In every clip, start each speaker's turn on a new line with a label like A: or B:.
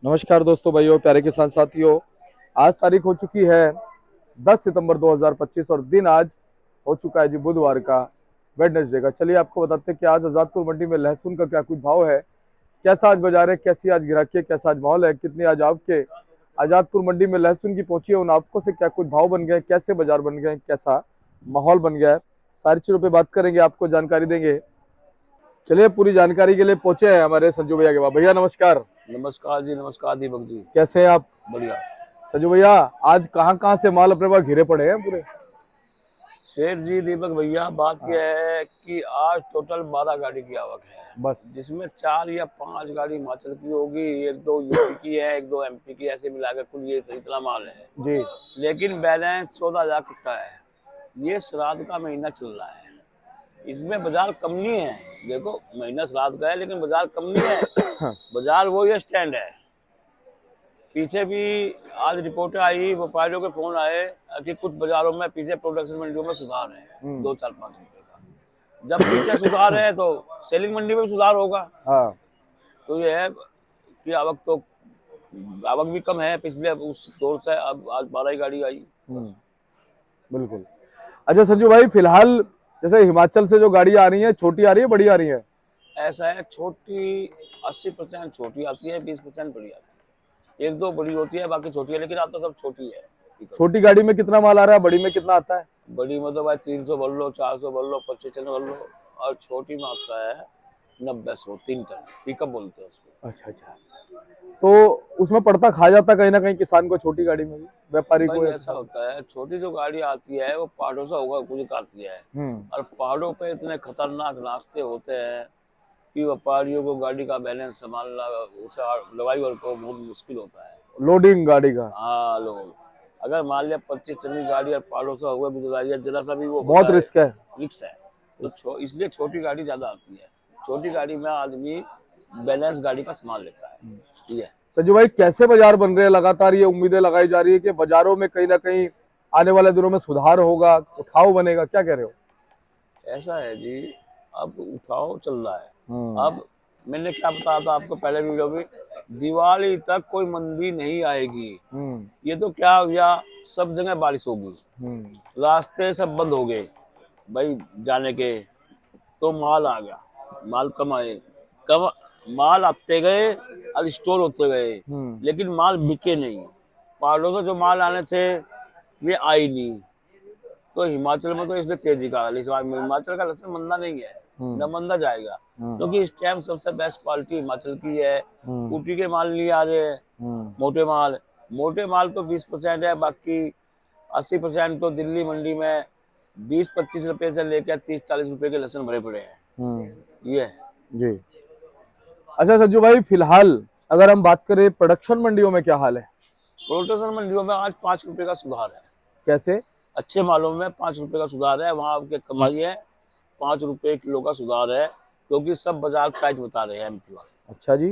A: नमस्कार दोस्तों, भाइयों, प्यारे किसान साथियों। आज तारीख हो चुकी है 10 सितंबर 2025 और दिन आज हो चुका है जी बुधवार का, वेडनेसडे का। चलिए आपको बताते हैं कि आज आजादपुर मंडी में लहसुन का क्या कुछ भाव है, कैसा आज बाजार है, कैसी आज गिराकी है, कैसा आज माहौल है, कितनी आज आपके आजादपुर मंडी में लहसुन की पहुंची है, उन आपको से क्या कुछ भाव बन गए, कैसे बाजार बन गए, कैसा माहौल बन गया है, सारी चीजों पे बात करेंगे, आपको जानकारी देंगे। चलिए पूरी जानकारी के लिए पहुंचे हैं हमारे संजू भैया के पास। भैया नमस्कार।
B: नमस्कार जी, नमस्कार दीपक जी।
A: कैसे हैं आप?
B: बढ़िया।
A: संजू भैया, आज कहाँ कहाँ से माल अपने पास घिरे पड़े हैं पूरे?
B: शेठ जी, दीपक भैया, बात यह है कि आज टोटल 12 गाड़ी की आवक है,
A: बस।
B: जिसमें 4 या 5 गाड़ी हिमाचल की होगी, 1-2 यूपी की है, 1-2 एमपी की, ऐसे मिलाकर कुल ये इतना माल है
A: जी।
B: लेकिन बैलेंस 14,000 कट्टा है। ये श्राद्ध का महीना चल रहा है, इसमें बाजार कम नहीं है। देखो, महीना श्राद्ध का है लेकिन बाजार कम नहीं है। बाजार वो ये स्टैंड है। पीछे भी आज रिपोर्टें आई, व्यापारियों के फोन आए कि कुछ बाजारों में पीछे प्रोडक्शन मंडियों में सुधार है 2-4-5 रुपए का। जब पीछे सुधार है तो सेलिंग मंडी में भी सुधार होगा।
A: हाँ।
B: तो ये है कि आवक भी कम है पिछले उस दौर से। अब आज 12 ही गाड़ी आई।
A: बिल्कुल। अच्छा संजू भाई, फिलहाल जैसे हिमाचल से जो गाड़ी आ रही है, छोटी आ रही है, बड़ी आ रही है?
B: ऐसा है, छोटी 80% छोटी आती है, 20% बड़ी आती है। 1-2 बड़ी होती है, बाकी छोटी है, लेकिन आता सब छोटी है।
A: छोटी गाड़ी में कितना माल आ रहा है, बड़ी में कितना आता है?
B: बड़ी में तो भाई 300 भर लो, 400 भर लो, 25 भर लो, और छोटी में आता है 90-100, 3 टन पिकअप बोलते हैं उसको।
A: अच्छा अच्छा। तो उसमें पड़ता खा जाता कहीं ना कहीं किसान को, छोटी गाड़ी में भी, व्यापारी
B: भाई
A: को या
B: ऐसा
A: किसान
B: होता है, छोटी जो गाड़ी आती है वो पहाड़ों से होगा कुछ आती है,
A: को?
B: और पहाड़ों पे इतने खतरनाक रास्ते होते हैं कि व्यापारियों को गाड़ी का बैलेंस संभालना, उसे ड्राइवर को बहुत मुश्किल होता है।
A: लोडिंग गाड़ी का
B: हाँ, लोग अगर मान लिया 25 टन की गाड़ी और पहाड़ों से हुए गुजराई है, जरा सा भी वो
A: बहुत
B: होता है,
A: रिस्क है।
B: रिक्स है। तो इसलिए छोटी गाड़ी ज्यादा आती है। छोटी गाड़ी में आदमी बैलेंस गाड़ी का सामान लेता है। ठीक है
A: संजू भाई, कैसे बाजार बन रहे हैं? लगातार ये उम्मीदें लगाई जा रही है कि बाजारों में कहीं ना कहीं आने वाले दिनों में सुधार होगा, उठाव बनेगा, क्या कह रहे हो?
B: ऐसा है जी, अब उठाव चल रहा है।
A: हम्म।
B: अब मैंने क्या बताया था आपको पहले वीडियो में, दिवाली तक कोई मंदी नहीं आएगी। ये तो क्या हो गया, सब जगह बारिश होगी, रास्ते सब बंद हो गए भाई जाने के, तो माल आ गया, माल कम आए, कम माल आते गए और स्टोर होते गए, लेकिन माल बिके नहीं। पहाड़ों से जो माल आने थे वे आई नहीं। तो हिमाचल में तो इसलिए तेजी का हाल, इस बार हिमाचल का लक्षण मंदा नहीं है, न मंदा जाएगा, क्योंकि इस टाइम सबसे बेस्ट क्वालिटी हिमाचल की है। ऊटी के माल नहीं आ रहे हैं, मोटे माल तो 20% है, बाकी 80% तो दिल्ली मंडी में 20-25 रुपए से लेकर 30-40 रुपए के लहसुन भरे पड़े हैं। ये है
A: जी। अच्छा संजू भाई, फिलहाल अगर हम बात करें प्रोडक्शन मंडियों में क्या हाल है?
B: प्रोडक्शन मंडियों में आज 5 रुपए का सुधार है।
A: कैसे?
B: अच्छे मालों में 5 रुपए का सुधार है, वहां आपके कमाई है। 5 रुपए किलो का सुधार है, क्योंकि सब बाजार टाइट बता रहे हैं एमपी वाले।
A: अच्छा जी।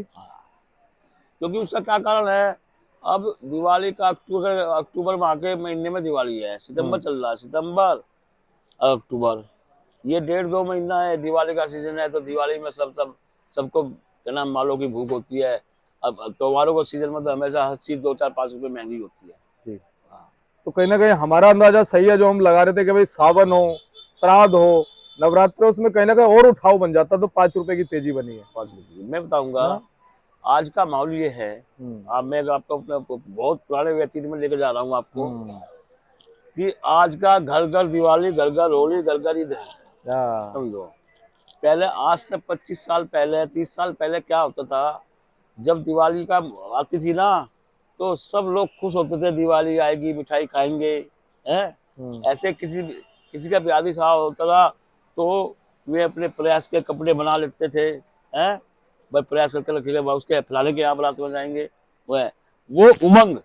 B: क्योंकि उसका क्या कारण है, अब दिवाली का अक्टूबर माह के महीने में दिवाली है, सितंबर चल रहा है, सितंबर अक्टूबर, ये 1.5-2 महीना है, दिवाली का सीजन है। तो दिवाली में सबको क्या नाम, मालों की भूख होती है। अब त्योहारों के सीजन में तो हमेशा हर चीज 2-4-5 रुपए महंगी होती है।
A: जी। तो कहीं ना कहीं हमारा अंदाजा सही है जो हम लगा रहे थे कि भाई सावन हो, श्राद्ध हो, नवरात्र, उसमें कहीं ना कहीं और उठाव बन जाता, तो 5 रुपए की तेजी बनी है।
B: 5 रुपए मैं बताऊंगा।
A: ना?
B: आज का माहौल ये है, अब मैं आपको अपने बहुत पुराने व्यतीत में लेकर जा रहा हूँ आपको, कि आज का घर घर दिवाली, घर घर होली, घर घर ईद है, समझो। पहले आज से 25 साल पहले, 30 साल पहले क्या होता था, जब दिवाली का आती थी ना, तो सब लोग खुश होते थे, दिवाली आएगी, मिठाई खाएंगे, हैं। ऐसे किसी का भी आदि सा होता था तो वे अपने प्रयास के कपड़े बना लेते थे, हैं, भाई प्रयास करके रखेगा, उसके फलाने के यहाँ बारात में जाएंगे। वह वो उमंग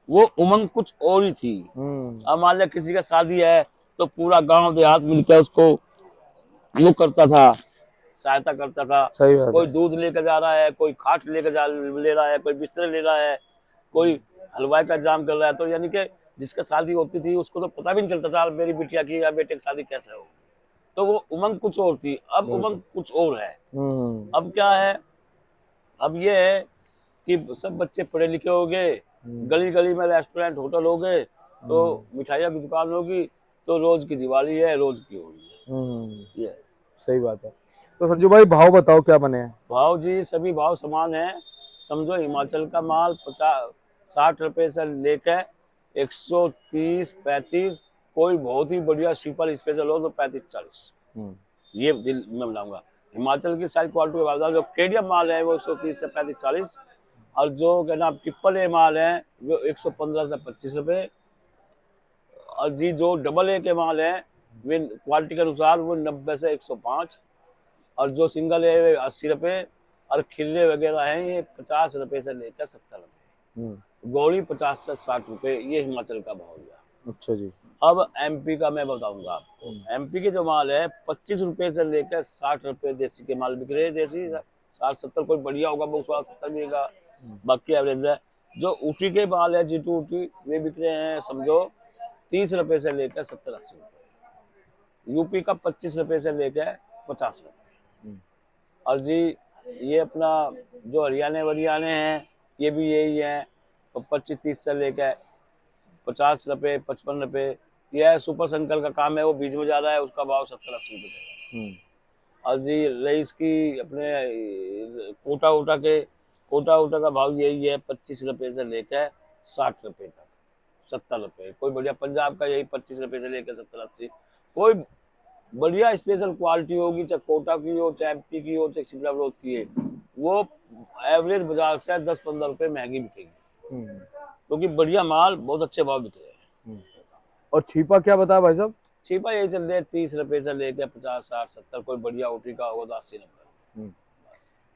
B: वो उमंग कुछ और ही थी। अब मान लिया किसी का शादी है तो पूरा गांव देहात मिलकर उसको वो करता था, सहायता करता था।
A: सही बात
B: कोई
A: है।
B: दूध लेकर जा रहा है, कोई खाट लेकर ले रहा है, कोई बिस्तर ले रहा है, कोई हलवाई का इंतजाम कर रहा है। तो यानी कि जिसका शादी होती थी उसको तो पता भी नहीं चलता था मेरी बिटिया की या बेटे की शादी कैसे हो। तो वो उमंग कुछ और थी, अब उमंग कुछ और है। अब क्या है, अब ये है कि सब बच्चे पढ़े लिखे हो गए, गली गली में रेस्टोरेंट होटल हो गए, तो मिठाइयों की दुकान होगी, तो रोज की दिवाली है, रोज की होली है। ये
A: सही बात है। तो संजू भाई भाव बताओ क्या बने हैं?
B: भाव जी सभी भाव समान है। समझो हिमाचल का माल 50-60 रुपए से लेकर 130-35, कोई बहुत ही बढ़िया सिंपल स्पेशल हो तो 35-40, ये दिल में बनाऊंगा। हिमाचल की सारी क्वालिटी के बाद जो केडियम माल है वो 130 से 35-40, और जो कहना ट्रिपल ए माल है वो 115 से 25 रुपए, और जी जो डबल ए के माल है वे क्वालिटी के अनुसार वो 90 से 105, और जो सिंगल है वे 80 रुपए, और खिल्ले वगैरह हैं ये 50 रुपए से लेकर 70 रुपए, गौड़ी 50 से 60 रुपए, ये हिमाचल का भाव हुआ।
A: अच्छा जी।
B: अब एमपी का मैं बताऊंगा आपको। एमपी के जो माल है 25 रुपए से लेकर 60 रुपए देसी के माल बिक रहे हैं। देसी 60-70, कोई बढ़िया होगा वो 70 मिलेगा, बाकी एवरेज है। जो ऊटी के माल है G2 ऊटी, वे बिक रहे हैं समझो 30 रुपए से लेकर 70-80 रुपए। यूपी का 25 रुपए से लेकर 50 रुपए, और जी ये अपना जो हरियाणा वरियाणे हैं ये भी यही है, 25-30 से लेकर 50 रुपए 55 रुपए। यह सुपर संकल का काम है, वो बीच में जा रहा है, उसका भाव 70-80 रुपए का। और जी रईस की अपने कोटा उटा का भाव यही है, 25 रुपए से लेकर 60 रुपए तक, 70 रुपए। कोई बढ़िया पंजाब का यही 25 रुपए से लेकर 70-80। कोई बढ़िया स्पेशल क्वालिटी होगी, चाहे कोटा की हो, चाहे एमपी की हो, चाहे शिमला मिर्च की है, वो एवरेज बाजार से 10-15 रुपए महंगी बिकेगी, क्योंकि बढ़िया माल बहुत अच्छे भाव बिक रहे हैं।
A: और छीपा क्या बताया भाई साहब?
B: छीपा यही चल रहे हैं 30 रुपए से लेकर 50-60-70, कोई बढ़िया ऊटी का होगा तो 80 रुपए।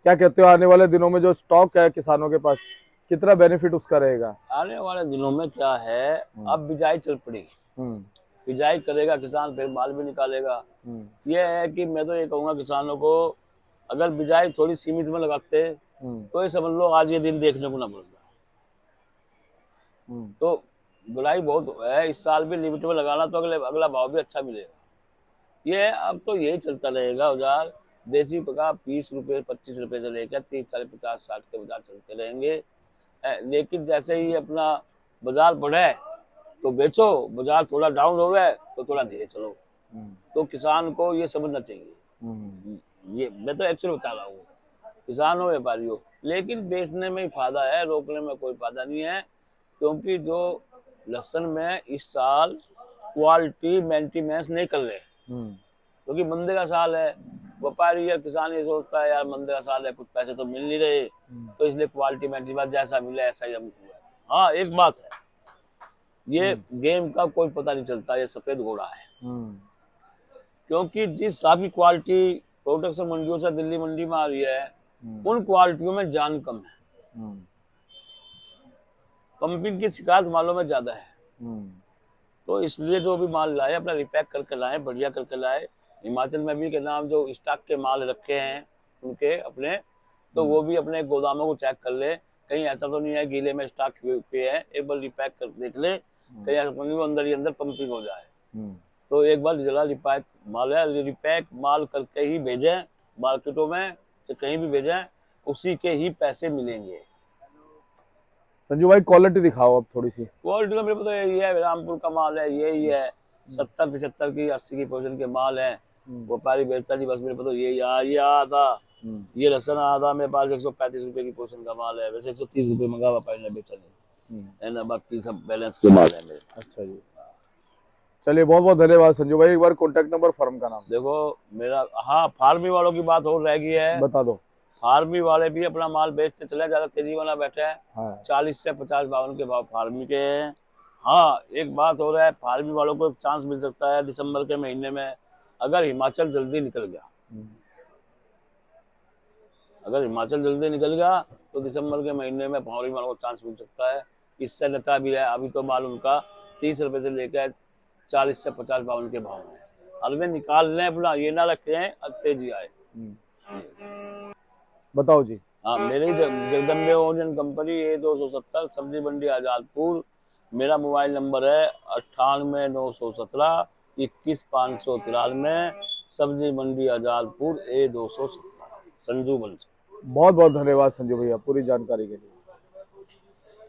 A: क्या कहते हो आने वाले दिनों में जो स्टॉक है किसानों के पास, कितना बेनिफिट उसका रहेगा?
B: आने वाले दिनों में क्या है, अब बिजाई चल पड़ी, बिजाई करेगा किसान, फिर माल भी निकालेगा। ये है कि मैं तो ये कहूंगा किसानों को, अगर बिजाई थोड़ी सीमित में लगाते तो ये समझ लो आज ये दिन देखने को ना मिल रहा। तो बुलाई बहुत है, इस साल भी लिमिट में लगाना तो अगला भाव भी अच्छा मिलेगा। ये अब तो यही चलता रहेगा औजार। देसी का 20 रुपए 25 रुपए से लेकर 30-40-50-60 के बाजार चलते रहेंगे। लेकिन जैसे ही अपना बाजार बढ़े तो बेचो, बाजार थोड़ा डाउन हो गया तो थोड़ा धीरे चलो। तो किसान को ये समझना चाहिए। ये मैं तो एक्चुअली बता रहा हूँ, किसान हो व्यापारी हो, लेकिन बेचने में ही फायदा है, रोकने में कोई फायदा नहीं है। क्योंकि जो लहसुन में इस साल क्वालिटी मेंटेनेंस नहीं कर रहे, क्योंकि मंदे का साल है। व्यापारी या किसान ये सोचता है यार मंदे का साल है, कुछ पैसे तो मिल नहीं रहे, तो इसलिए क्वालिटी मेंटेनेंस जैसा मिले ऐसा ही हम हुआ। हाँ एक बात है, ये गेम का कोई पता नहीं चलता, ये सफेद घोड़ा है। क्योंकि जिस हिसाब की क्वालिटी प्रोडक्शन मंडियों से दिल्ली मंडी में आ रही है, उन क्वालिटियों में जान कम है, पंपिंग की शिकायत मालों में ज्यादा है। तो इसलिए जो भी माल लाए अपना रिपैक करके लाए, बढ़िया करके लाए। हिमाचल में भी के नाम जो स्टॉक के माल रखे हैं उनके अपने, तो वो भी अपने गोदामों को चेक कर ले, कहीं ऐसा तो नहीं है गीले में स्टॉक पे है, एक बार रिपैक कर देख ले, कहीं ऐसा तो नहीं अंदर ही अंदर पंपिंग हो जाए। तो एक बार जला रिपैक माल है, रिपैक माल करके ही भेजें मार्केटों में, तो कहीं भी भेजें, उसी के ही पैसे मिलेंगे।
A: संजू भाई क्वालिटी दिखाओ अब थोड़ी सी।
B: क्वालिटी का मेरे को तो यही है, रामपुर का माल है यही है, 70-75 की 80 की पोजीशन के माल है, व्यापारी बेचता नहीं, बस मेरे को तो यही ये आया था, ये लहसुन आया था मेरे पास 135 रुपए की पोजीशन का माल है, वैसे 130 रुपए मंगा व्यापारी ने बेचा नहीं है ना, बाकी सब बैलेंस के माल है मेरे।
A: अच्छा जी, चलिए बहुत बहुत धन्यवाद संजू भाई। एक बार कॉन्टेक्ट नंबर, फर्म का नाम
B: देखो मेरा। हाँ फार्मी वालों की बात हो रह गई है,
A: बता दो।
B: फार्मी वाले भी अपना माल बेचते चले, ज्यादा तेजी वाला बैठे है।
A: हाँ।
B: 40 से 50-52 के भाव फार्मी के हैं। हाँ एक बात हो रहा है, फार्मी वालों को एक चांस मिल सकता है दिसंबर के महीने में, अगर हिमाचल जल्दी निकल गया, अगर हिमाचल जल्दी निकल गया तो दिसंबर के महीने में फार्मी वालों को चांस मिल सकता है। इससे लेता भी है, अभी तो माल उनका 30 रुपए से लेकर 40 से 50-52 के भाव है। अब वे निकाल लें अपना, ये ना रखें अब तेजी आए।
A: बताओ जी।
B: हाँ मेरी जगदम्बे ओरियन कंपनी A270 सब्जी मंडी आजादपुर, मेरा मोबाइल नंबर है 98 917 21 593, सब्जी मंडी आजादपुर A270, संजू बंसल।
A: बहुत बहुत धन्यवाद संजू भैया पूरी जानकारी के लिए।